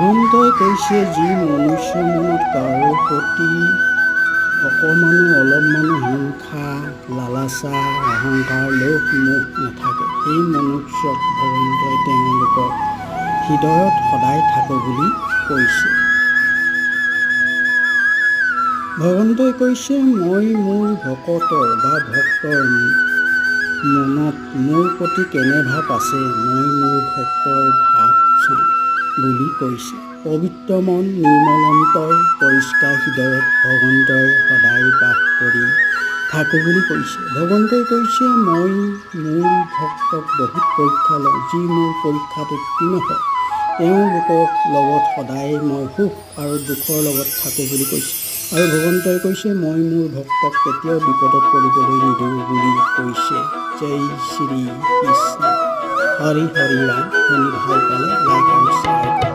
ভগৱন্তই কৈছে যি মনুষ্য মনত কাৰো প্ৰতি অকণমানো অলপমানো হিংসা লালাচা অহংকাৰ লোভ মোহ নাথাকে সেই মনুষ্যক ভগৱন্তই তেওঁলোকৰ হৃদয়ত সদায় থাকো বুলি কৈছে। ভগৱন্তই কৈছে মই মোৰ ভকতৰ বা ভক্তৰ মনত মোৰ প্ৰতি কেনে ভাৱ আছে মই মোৰ ভক্তৰ ভাৱ চাওঁ বুলি কৈছে। পবিত্ৰ মন নিৰ্মল অন্তৰ পৰিষ্কাৰ হৃদয়ত ভগৱন্তই সদায় বাস কৰি থাকোঁ বুলি কৈছে। ভগৱন্তই কৈছে মই মোৰ ভক্তক বহুত পৰীক্ষা লওঁ যি মোৰ পৰীক্ষাত উত্তীৰ্ণ হয় তেওঁলোকৰ লগত সদায় মই সুখ আৰু দুখৰ লগত থাকোঁ বুলি কৈছে। আৰু ভগৱন্তই কৈছে মই মোৰ ভক্তক কেতিয়াও বিপদত পৰিবলৈ নিদিওঁ বুলি কৈছে। জয় শ্ৰী কৃষ্ণ। হৰি হৰি ৰাম। শুনি ভাল পালে লাইক আৰু শ্বেয়াৰ কৰক।